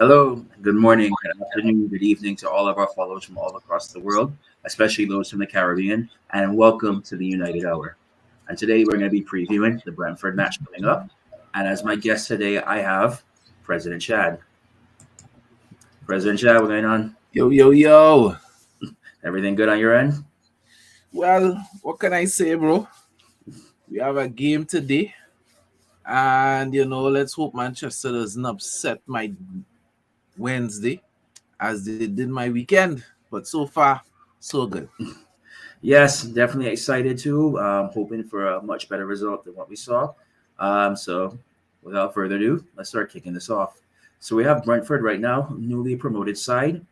Hello, good morning, good afternoon, good evening to all of our followers from all across the world, especially those from the Caribbean, and welcome to the United Hour. And today we're going to be previewing the Brentford match coming up. And as my guest today, I have President Chad. President Chad, what's going on? Yo, yo, yo. Everything good on your end? Well, what can I say, bro? We have a game today. And, let's hope Manchester doesn't upset my Wednesday as they did my weekend. But so far, so good. Yes, definitely excited too. Hoping for a much better result than what we saw. So, without further ado, let's start kicking this off. So we have Brentford right now, newly promoted side.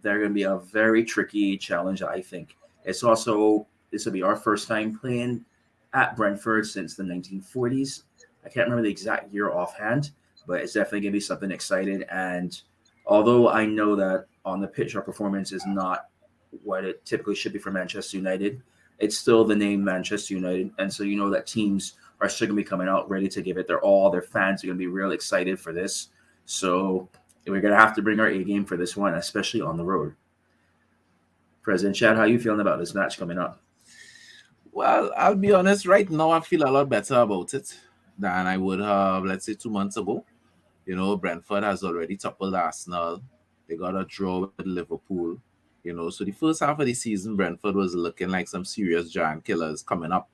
They're going to be a very tricky challenge, I think. It's also this will be our first time playing at Brentford since the 1940s. I can't remember the exact year offhand, but it's definitely going to be something exciting. And although I know that on the pitch our performance is not what it typically should be for Manchester United, it's still the name Manchester United, and so you know that teams are still going to be coming out ready to give it their all. Their fans are going to be real excited for this. So we're going to have to bring our A game for this one, especially on the road. President Chad, how you feeling about this match coming up? Well, I'll be honest, right now I feel a lot better about it than I would have, let's say, 2 months ago. Brentford has already toppled Arsenal. They got a draw with Liverpool. So the first half of the season, Brentford was looking like some serious giant killers coming up,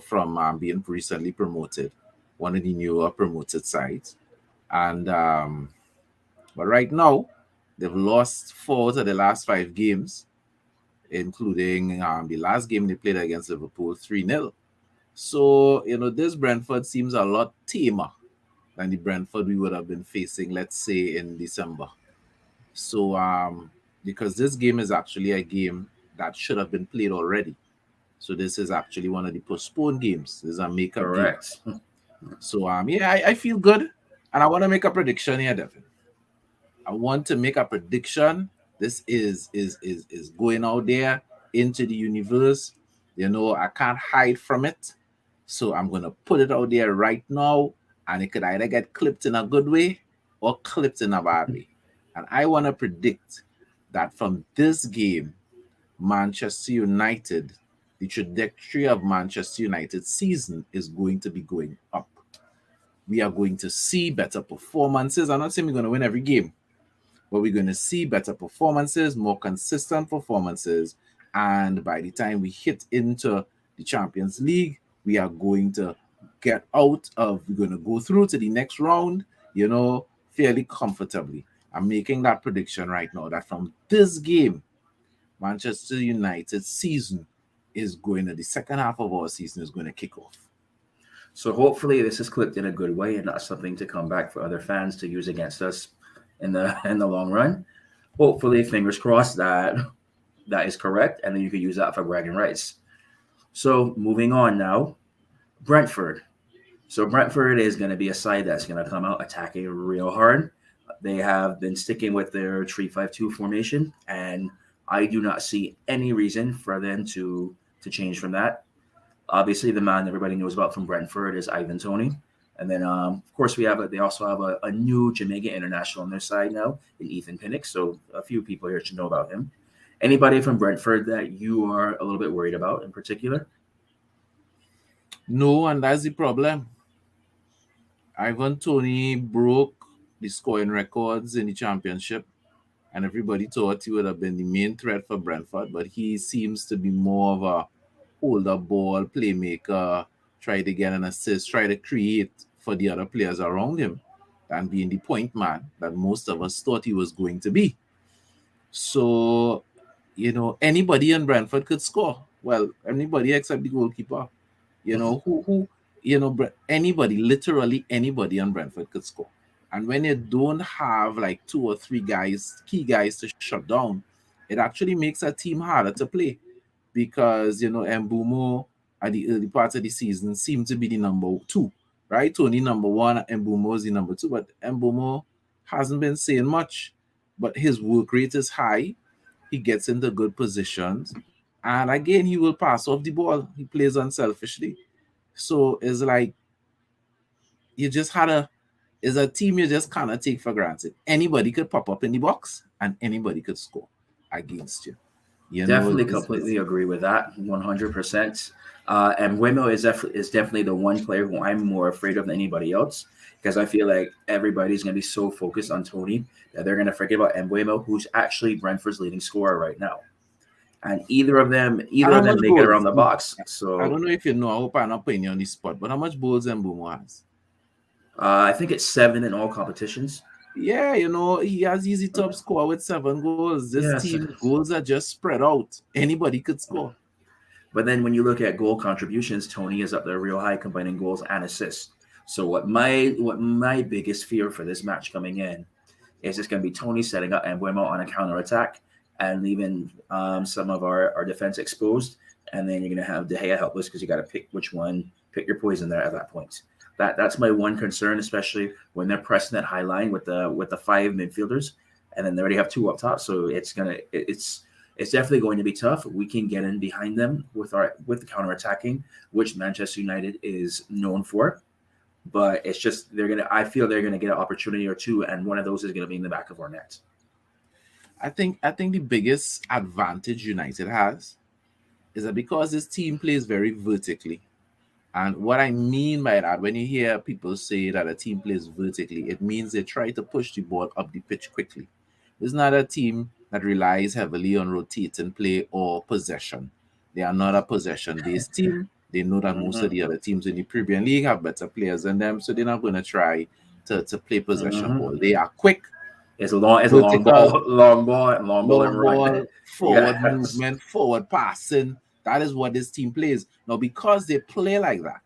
from being recently promoted, one of the newer promoted sides. And but right now, they've lost 4 of the last 5 games, including the last game they played against Liverpool 3-0. So, this Brentford seems a lot tamer than the Brentford we would have been facing, let's say, in December. So, because this game is actually a game that should have been played already. So this is actually one of the postponed games. This is a makeup game. Correct. So yeah, I feel good, and I want to make a prediction here, Devin. I want to make a prediction. This is going out there into the universe. I can't hide from it. So I'm gonna put it out there right now, and it could either get clipped in a good way or clipped in a bad way. And I want to predict that from this game, Manchester United, the trajectory of Manchester United's season is going to be going up. We are going to see better performances. I'm not saying we're going to win every game, but we're going to see better performances, more consistent performances. And by the time we hit into the Champions League, we are going to we're going to go through to the next round, fairly comfortably. I'm making that prediction right now that from this game, Manchester United's season is going to, the second half of our season is going to kick off. So hopefully this is clipped in a good way and not something to come back for other fans to use against us in the long run. Hopefully, fingers crossed that that is correct, and then you can use that for bragging rights. So moving on now, Brentford. So Brentford is going to be a side that's going to come out attacking real hard. They have been sticking with their 3-5-2 formation, and I do not see any reason for them to change from that. Obviously, the man everybody knows about from Brentford is Ivan Toney. And then, of course, they also have a new Jamaican international on their side now in Ethan Pinnock. So a few people here should know about him. Anybody from Brentford that you are a little bit worried about in particular? No, and that's the problem. Ivan Toney broke the scoring records in the championship, and everybody thought he would have been the main threat for Brentford, but he seems to be more of a holder ball playmaker, try to get an assist, try to create for the other players around him than being the point man that most of us thought he was going to be. So, anybody in Brentford could score. Well, anybody except the goalkeeper. Anybody, literally anybody on Brentford could score. And when you don't have like 2 or 3 key guys to shut down, it actually makes a team harder to play because Mbumo at the early part of the season seemed to be the number 2, right? Tony number 1, Mbumo is the number 2, but Mbumo hasn't been saying much, but his work rate is high. He gets into good positions, and again, he will pass off the ball. He plays unselfishly. So it's like you just had to is a team you just cannot take for granted. Anybody could pop up in the box and anybody could score against you. You know, Definitely, this is completely agree with that, 100%. And Wemo is definitely the one player who I'm more afraid of than anybody else because I feel like everybody's going to be so focused on Tony that they're going to forget about Embuemo, who's actually Brentford's leading scorer right now. And and either how of them much make it around goals? the box. I So don't know if you know, I hope I'm not putting you on the spot, but how much goals Mbumo has? I think it's 7 in all competitions. Yeah, you know, he has easy top score with 7 goals. This Yes. team goals are just spread out. Anybody could score. But then when you look at goal contributions, Tony is up there real high, combining goals and assists. So what my biggest fear for this match coming in is just going to be Tony setting up Embuemo on a counter attack and leaving some of our defense exposed, and then you're going to have De Gea helpless because you got to pick your poison there at that point. That's my one concern, especially when they're pressing that high line with the five midfielders, and then they already have two up top. So it's definitely going to be tough. We can get in behind them with the counter attacking, which Manchester United is known for. But it's just I feel they're gonna get an opportunity or two, and one of those is gonna be in the back of our net. I think the biggest advantage United has is that because this team plays very vertically. And what I mean by that, when you hear people say that a team plays vertically, it means they try to push the ball up the pitch quickly. It's not a team that relies heavily on rotating play or possession. They are not a possession-based team. They know that most of Mm-hmm. the other teams in the Premier League have better players than them, so they're not going to try to play possession Mm-hmm. ball. They are quick, It's a long vertical, ball, long ball and long run. ball, forward Yes. movement, forward passing. That is what this team plays. Now, because they play like that,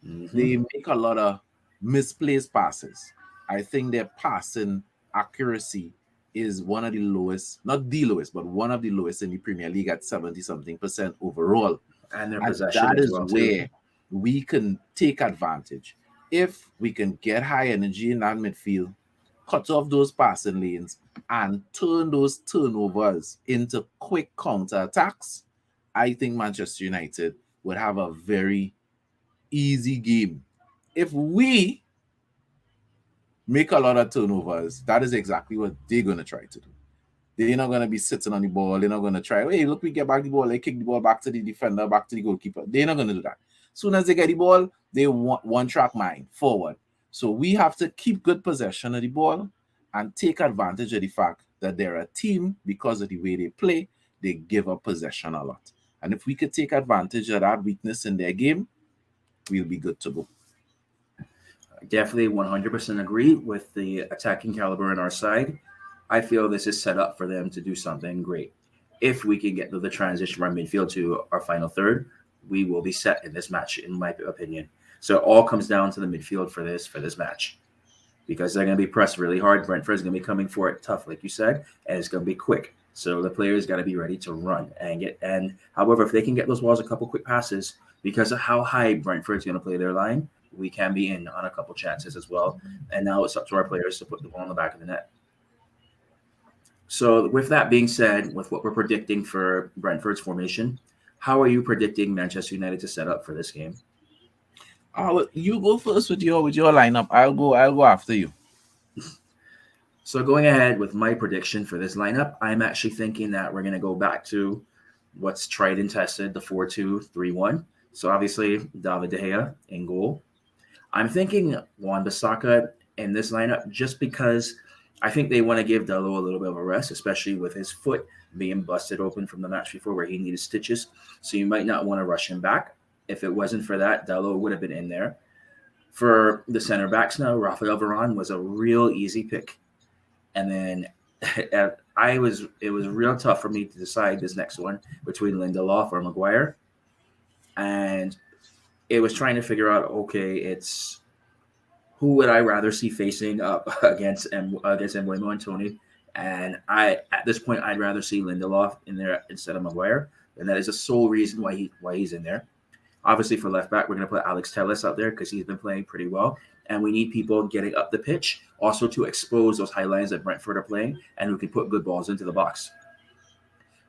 Mm-hmm. they make a lot of misplaced passes. I think their passing accuracy is one of the lowest, not the lowest, but one of the lowest in the Premier League at 70 something percent overall. And their And possession that as is well too. where we can take advantage. If we can get high energy in that midfield, cut off those passing lanes, and turn those turnovers into quick counter attacks, I think Manchester United would have a very easy game. If we make a lot of turnovers, that is exactly what they're going to try to do. They're not going to be sitting on the ball. They're not going to try, hey, look, we get back the ball. They kick the ball back to the defender, back to the goalkeeper. They're not going to do that. Soon as they get the ball, they want one track mind forward. So we have to keep good possession of the ball and take advantage of the fact that they're a team because of the way they play. They give up possession a lot. And if we could take advantage of that weakness in their game, we'll be good to go. Definitely 100% agree with the attacking caliber on our side. I feel this is set up for them to do something great. If we can get to the transition from midfield to our final third, we will be set in this match, in my opinion. So it all comes down to the midfield for this match because they're going to be pressed really hard. Brentford's going to be coming for it tough, like you said, and it's going to be quick. So the players got to be ready to run and get. And however, if they can get those balls a couple quick passes, because of how high Brentford's going to play their line, we can be in on a couple chances as well. And now it's up to our players to put the ball in the back of the net. So with that being said, with what we're predicting for Brentford's formation, how are you predicting Manchester United to set up for this game? You go first with your lineup. I'll go after you. So going ahead with my prediction for this lineup, I'm actually thinking that we're going to go back to what's tried and tested, the 4-2-3-1. So obviously David De Gea in goal. I'm thinking Wan-Bissaka in this lineup just because I think they want to give Dalot a little bit of a rest, especially with his foot being busted open from the match before where he needed stitches. So you might not want to rush him back. If it wasn't for that, Dalot would have been in there. For the center backs now, Rafael Varane was a real easy pick. And then it was real tough for me to decide this next one between Lindelof or Maguire. And it was trying to figure out, okay, it's who would I rather see facing up against Embuemo and Tony? And at this point I'd rather see Lindelof in there instead of Maguire, and that is the sole reason why he's in there. Obviously, for left back, we're going to put Alex Telles out there because he's been playing pretty well, and we need people getting up the pitch also to expose those high lines that Brentford are playing, and who can put good balls into the box.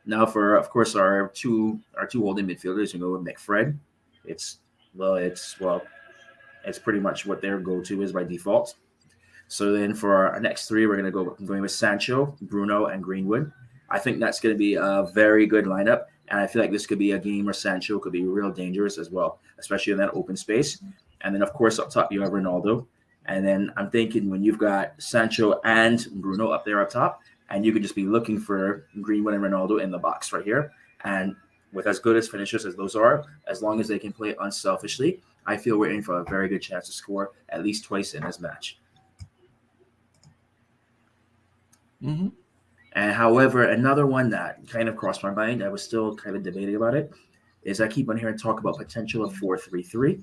Now, for of course our two holding midfielders, with McFred, it's well, it's pretty much what their go-to is by default. So then for our next three, we're going with Sancho, Bruno, and Greenwood. I think that's going to be a very good lineup, and I feel like this could be a game where Sancho could be real dangerous as well, especially in that open space. And then of course up top you have Ronaldo, and then I'm thinking when you've got Sancho and Bruno up there up top, and you could just be looking for Greenwood and Ronaldo in the box right here, and with as good as finishers as those are, as long as they can play unselfishly, I feel we're in for a very good chance to score at least twice in this match. Mm-hmm. And however, another one that kind of crossed my mind, I was still kind of debating about it, is I keep on hearing talk about potential of 4-3-3,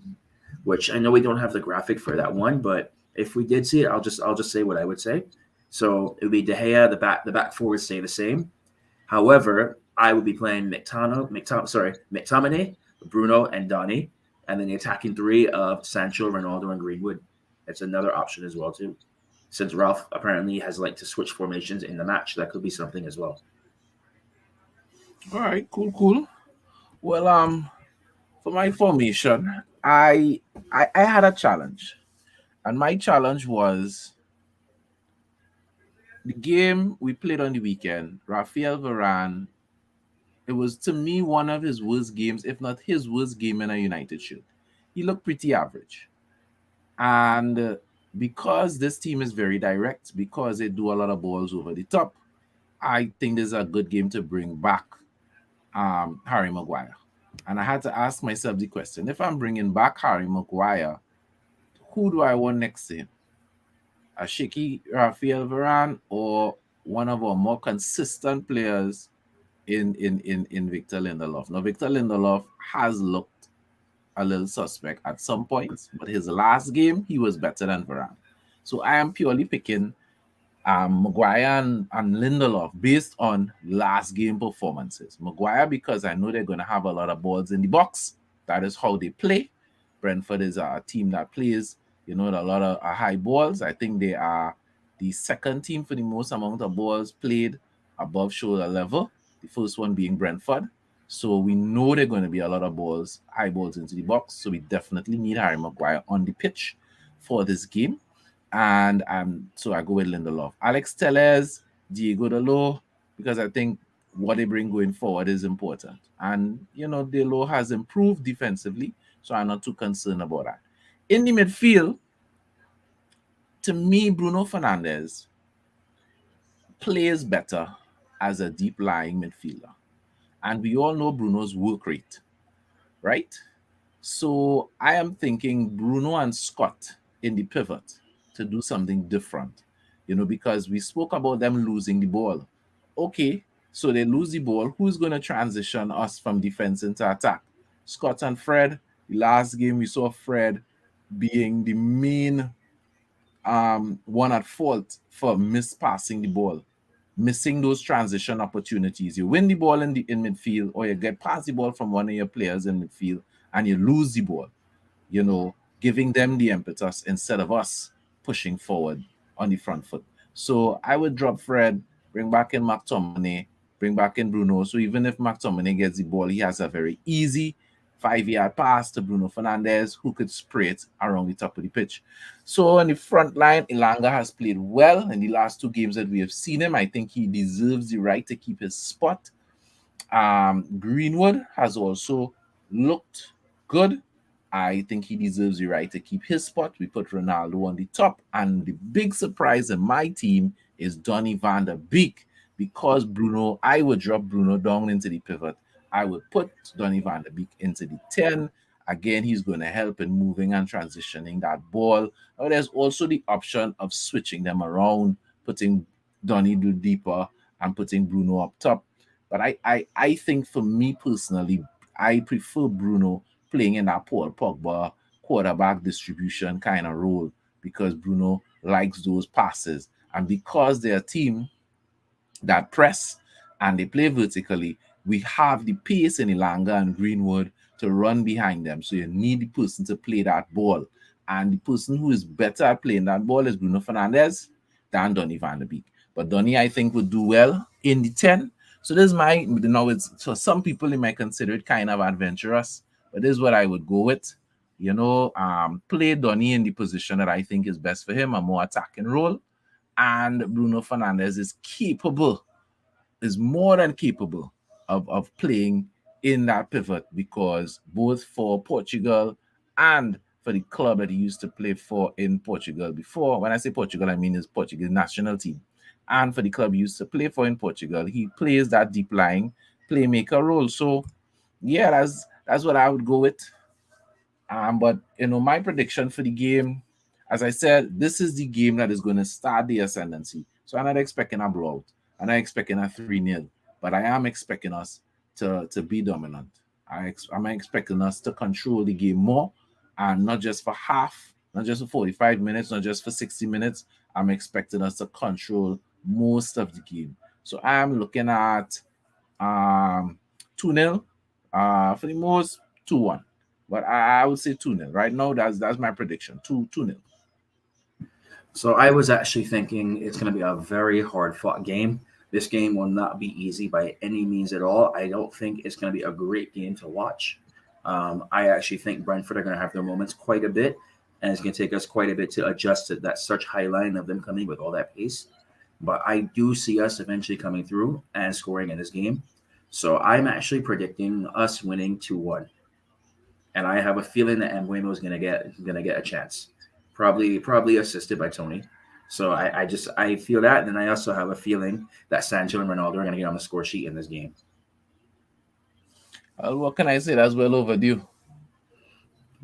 which I know we don't have the graphic for that one, but if we did see it, I'll just say what I would say. So it would be De Gea, the back four would stay the same. However, I would be playing McTominay, Bruno, and Donny, and then the attacking three of Sancho, Ronaldo, and Greenwood. It's another option as well too. Since Ralph apparently has liked to switch formations in the match, that could be something as well. All right, cool, cool. Well, for my formation, I had a challenge, and my challenge was the game we played on the weekend. Rafael Varane. It was to me one of his worst games, if not his worst game in a United shirt. He looked pretty average, and because this team is very direct, because they do a lot of balls over the top, I think this is a good game to bring back Harry Maguire. And I had to ask myself the question: if I'm bringing back Harry Maguire, who do I want next to him? A shaky Rafael Varane or one of our more consistent players in Victor Lindelof? Now, Victor Lindelof has looked a little suspect at some points, but his last game he was better than Varane. So I am purely picking Maguire and Lindelof based on last game performances. Maguire because I know they're going to have a lot of balls in the box. That is how they play. Brentford is a team that plays, a lot of high balls. I think they are the second team for the most amount of balls played above shoulder level. The first one being Brentford. So we know they're going to be a lot of balls, high balls into the box. So we definitely need Harry Maguire on the pitch for this game. And so I go with Lindelof. Alex Telles, Diego Dalot, because I think what they bring going forward is important. And, Dalot has improved defensively, so I'm not too concerned about that. In the midfield, to me, Bruno Fernandes plays better as a deep-lying midfielder. And we all know Bruno's work rate, right? So I am thinking Bruno and Scott in the pivot to do something different, because we spoke about them losing the ball. Okay, so they lose the ball. Who's going to transition us from defense into attack? Scott and Fred. The last game we saw Fred being the main one at fault for mispassing the ball, missing those transition opportunities. You win the ball in midfield, or you get past the ball from one of your players in midfield, and you lose the ball, giving them the impetus instead of us pushing forward on the front foot. So I would drop Fred, bring back in McTominay, bring back in Bruno. So even if McTominay gets the ball, he has a very easy 5-yard pass to Bruno Fernandes, who could spray it around the top of the pitch. So on the front line, Ilanga has played well in the last two games that we have seen him. I think he deserves the right to keep his spot. Greenwood has also looked good. I think he deserves the right to keep his spot. We put Ronaldo on the top. And the big surprise in my team is Donny van der Beek. Because I would drop Bruno down into the pivot. I would put Donny van der Beek into the 10. Again, he's going to help in moving and transitioning that ball. Now, there's also the option of switching them around, putting Donny deeper and putting Bruno up top. But I think for me personally, I prefer Bruno playing in that Paul Pogba quarterback distribution kind of role because Bruno likes those passes. And because they're a team that press and they play vertically, we have the pace in Ilanga and Greenwood to run behind them. So you need the person to play that ball. And the person who is better at playing that ball is Bruno Fernandes than Donny van der Beek. But Donny, I think, would do well in the 10. So this is it's for some people, they might consider it kind of adventurous, but this is what I would go with. play Donny in the position that I think is best for him, a more attacking role. And Bruno Fernandes is more than capable of playing in that pivot, because both for Portugal and for the club that he used to play for in Portugal before, when I say Portugal, I mean his Portuguese national team, and for the club he used to play for in Portugal, he plays that deep lying playmaker role. So yeah, that's what I would go with. But my prediction for the game, as I said, this is the game that is going to start the ascendancy. So I'm not expecting a blowout. I'm not expecting a 3-0, but I am expecting us to be dominant. I'm expecting us to control the game more, and not just for half, not just for 45 minutes, not just for 60 minutes. I'm expecting us to control most of the game. So I'm looking at 2-0, for the most 2-1. But I would say 2-0. Right now, that's my prediction. 2-0. So I was actually thinking it's going to be a very hard-fought game. This game will not be easy by any means at all. I don't think it's going to be a great game to watch. I actually think Brentford are going to have their moments quite a bit, and it's going to take us quite a bit to adjust to that such high line of them coming with all that pace. But I do see us eventually coming through and scoring in this game. So I'm actually predicting us winning 2-1. And I have a feeling that Mbuemo is gonna get a chance, probably assisted by Tony. So I feel that, and then I also have a feeling that Sancho and Ronaldo are gonna get on the score sheet in this game. What can I say? That's well overdue.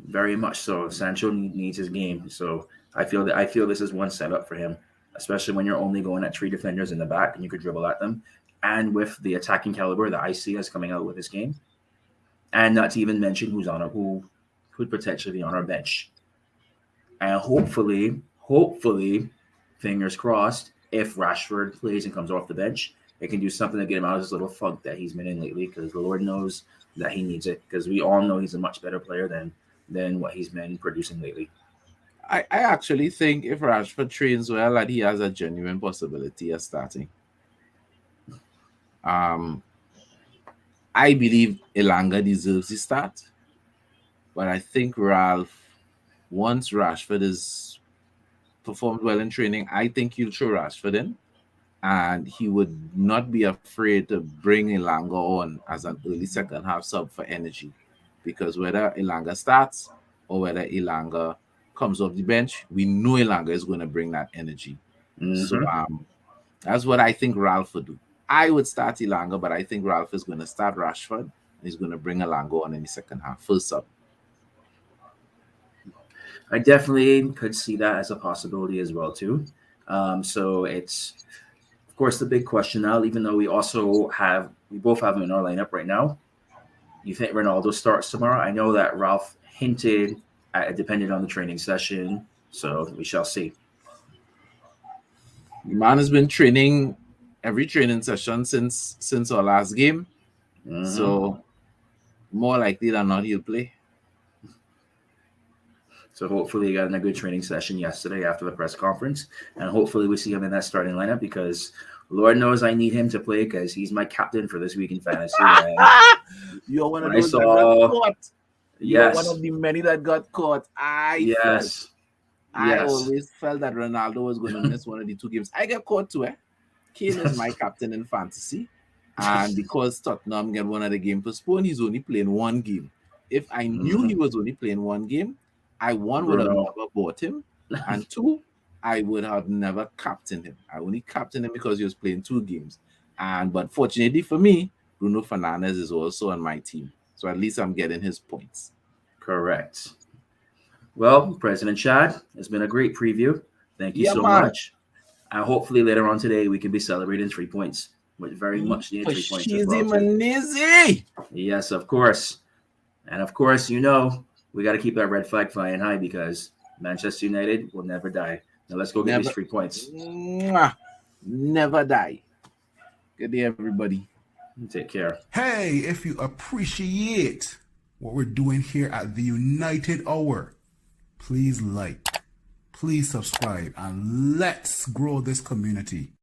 Very much so. Sancho needs his game. So I feel this is one setup for him, especially when you're only going at 3 defenders in the back and you could dribble at them, and with the attacking caliber that I see us coming out with this game. And not to even mention who could potentially be on our bench. And hopefully, fingers crossed, if Rashford plays and comes off the bench, it can do something to get him out of this little funk that he's been in lately, because the Lord knows that he needs it, because we all know he's a much better player than what he's been producing lately. I actually think if Rashford trains well, that he has a genuine possibility of starting. I believe Elanga deserves the start, but I think Ralph, once Rashford is performed well in training, I think he'll throw Rashford in, and he would not be afraid to bring Elanga on as an early second half sub for energy, because whether Elanga starts or whether Elanga comes off the bench, we know Elanga is going to bring that energy. Mm-hmm. So that's what I think Ralph would do. I would start Elanga, but I think Ralph is going to start Rashford, and he's going to bring Elanga on in the second half, full sub. I definitely could see that as a possibility as well, too. So it's, of course, the big question now, even though we both have him in our lineup right now. You think Ronaldo starts tomorrow? I know that Ralph hinted at it depending on the training session, so we shall see. The man has been training every training session since our last game. Mm-hmm. So more likely than not, he'll play. So hopefully he got in a good training session yesterday after the press conference, and hopefully we see him in that starting lineup, because Lord knows I need him to play, because he's my captain for this week in fantasy. You're one of those that got caught. Yes. You're one of the many that got caught. I always felt that Ronaldo was going to miss one of the 2 games. I get caught too, Kane is my captain in fantasy, and because Tottenham get one of the game postponed, he's only playing 1 game. If I knew he was only playing 1 game, I would have never bought him, and 2, I would have never captained him. I only captained him because he was playing 2 games. But fortunately for me, Bruno Fernandes is also on my team, so at least I'm getting his points. Correct. Well, President Chad, it's been a great preview. Thank you so much. And hopefully later on today we can be celebrating 3 points. With very much needed 3 points as well. Yes, of course. And of course, we got to keep that red flag flying high, because Manchester United will never die. Now let's go get these 3 points. Never die. Good day, everybody. Take care. Hey, if you appreciate what we're doing here at the United Hour, please like, please subscribe, and let's grow this community.